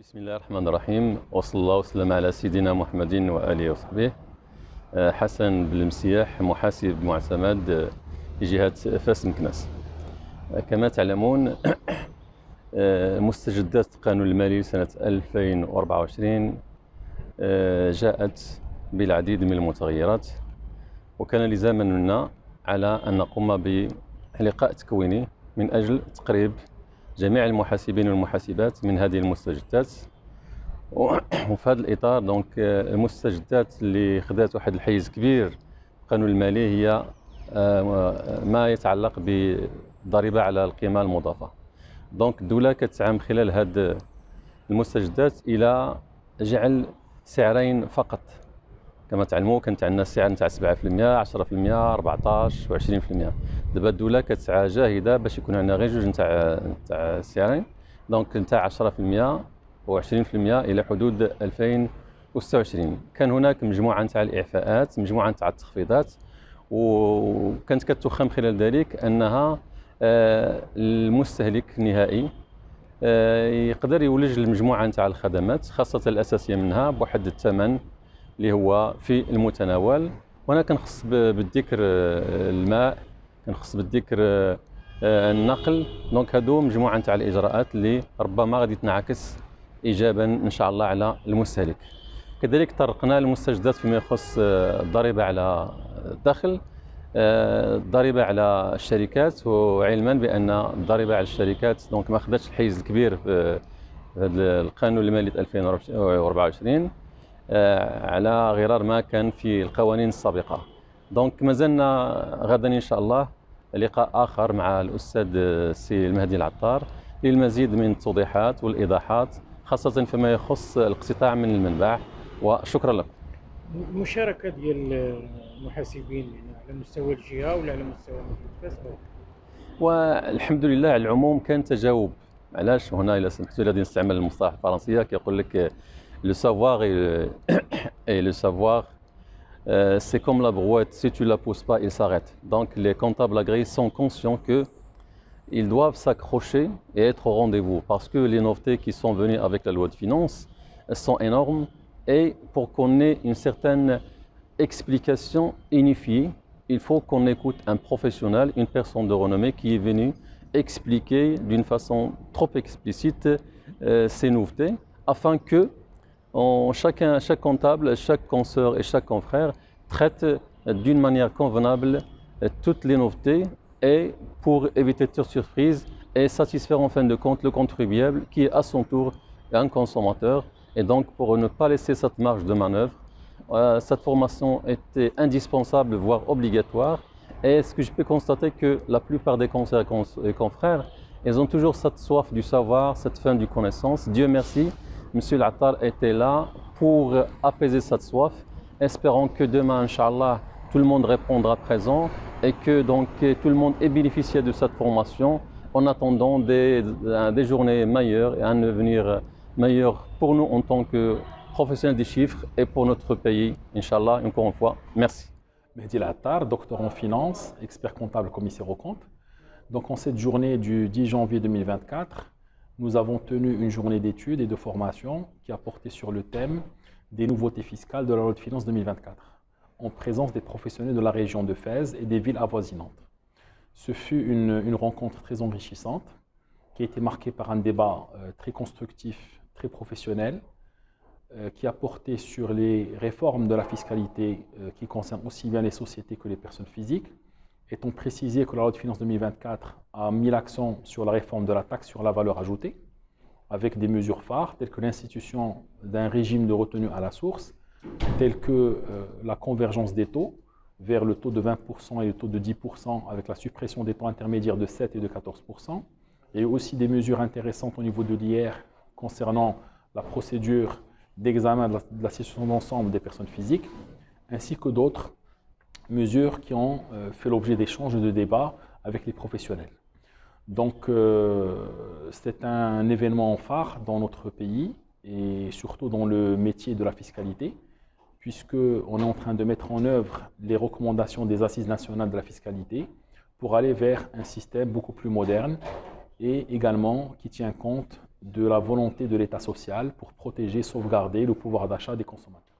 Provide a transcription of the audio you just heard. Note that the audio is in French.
بسم الله الرحمن الرحيم وصلى الله وسلم على سيدنا محمد وآله وصحبه. حسن بالمسياح محاسب معتمد جهة فاس مكناس. كما تعلمون مستجدات القانون المالي سنة 2024 جاءت بالعديد من المتغيرات، وكان لزاما منا على أن نقوم بلقاء تكويني من أجل تقريب جميع المحاسبين والمحاسبات من هذه المستجدات. وفي هذا الإطار دونك المستجدات اللي خذات واحد الحيز كبير في القانون المالي هي ما يتعلق بالضريبة على القيمة المضافة. دونك الدولة كتسعى من خلال هذه المستجدات إلى جعل سعرين فقط. كما تعلموا كانت عندنا السعر نتاع 7%، 10%، 14 و20%. دابا الدولة كتسعى جاهدة باش يكون عندنا غير جوج نتاع السعرين، دونك نتاع 10% و20% إلى حدود 2026. كان هناك مجموعة نتاع الإعفاءات، مجموعة نتاع التخفيضات، وكانت كتخم خلال ذلك أنها المستهلك النهائي يقدر يولج المجموعة نتاع الخدمات خاصة الأساسية منها بواحد الثمن اللي هو في المتناول. وأنا كنخص بالذكر الماء، كنخص بالذكر النقل. دونك هادو مجموعة نتاع الإجراءات اللي ربما غادي تنعكس إيجابا إن شاء الله على المستهلك. كذلك طرقنا المستجدات فيما يخص الضريبة على الدخل، الضريبة على الشركات، وعلما بأن الضريبة على الشركات دونك ما خدتش الحيز الكبير في القانون المالي 2024 على غرار ما كان في القوانين السابقة. دونك مازلنا غدا إن شاء الله لقاء آخر مع الأستاذ السي المهدي العطار للمزيد من التوضيحات والإيضاحات خاصة فيما يخص الاقتطاع من المنبع. وشكرا لكم. المشاركة ديال المحاسبين على مستوى الجهة ولا على مستوى مدينة فاس؟ والحمد لله على العموم كان تجاوب. علاش هنا إلا سمحتوا لي غادي نستعمل المصطلح الفرنسية كيقول لك le savoir et le savoir c'est comme la brouette, si tu la pousses pas, il s'arrête. Donc les comptables agréés sont conscients que ils doivent s'accrocher et être au rendez-vous parce que les nouveautés qui sont venues avec la loi de finances sont énormes, et pour qu'on ait une certaine explication unifiée, il faut qu'on écoute un professionnel, une personne de renommée qui est venue expliquer d'une façon trop explicite ces nouveautés afin que chaque comptable, chaque consoeur et chaque confrère traite d'une manière convenable toutes les nouveautés, et pour éviter toute surprise et satisfaire en fin de compte le contribuable qui est à son tour un consommateur. Et donc pour ne pas laisser cette marge de manœuvre, cette formation était indispensable, voire obligatoire. Et ce que je peux constater que la plupart des conseillers et confrères, ils ont toujours cette soif du savoir, cette faim du connaissance. Dieu merci, Monsieur L'Attar était là pour apaiser cette soif. Espérons que demain, Inch'Allah, tout le monde répondra présent et que donc tout le monde ait bénéficié de cette formation en attendant des journées meilleures et un avenir meilleur pour nous en tant que professionnels des chiffres et pour notre pays, Inch'Allah. Encore une fois, merci. Mehdi L'Attar, docteur en finance, expert comptable, commissaire aux comptes. Donc en cette journée du 10 janvier 2024, nous avons tenu une journée d'études et de formation qui a porté sur le thème des nouveautés fiscales de la loi de finances 2024, en présence des professionnels de la région de Fès et des villes avoisinantes. Ce fut une rencontre très enrichissante qui a été marquée par un débat très constructif, très professionnel, qui a porté sur les réformes de la fiscalité qui concernent aussi bien les sociétés que les personnes physiques, étant précisé que la loi de finances 2024 a mis l'accent sur la réforme de la taxe sur la valeur ajoutée, avec des mesures phares telles que l'institution d'un régime de retenue à la source, telles que la convergence des taux vers le taux de 20% et le taux de 10% avec la suppression des taux intermédiaires de 7 et de 14%, et aussi des mesures intéressantes au niveau de l'IR concernant la procédure d'examen de la situation d'ensemble des personnes physiques, ainsi que d'autres mesures qui ont fait l'objet d'échanges et de débats avec les professionnels. Donc c'est un événement phare dans notre pays et surtout dans le métier de la fiscalité, puisqu'on est en train de mettre en œuvre les recommandations des Assises nationales de la fiscalité pour aller vers un système beaucoup plus moderne et également qui tient compte de la volonté de l'État social pour protéger, sauvegarder le pouvoir d'achat des consommateurs.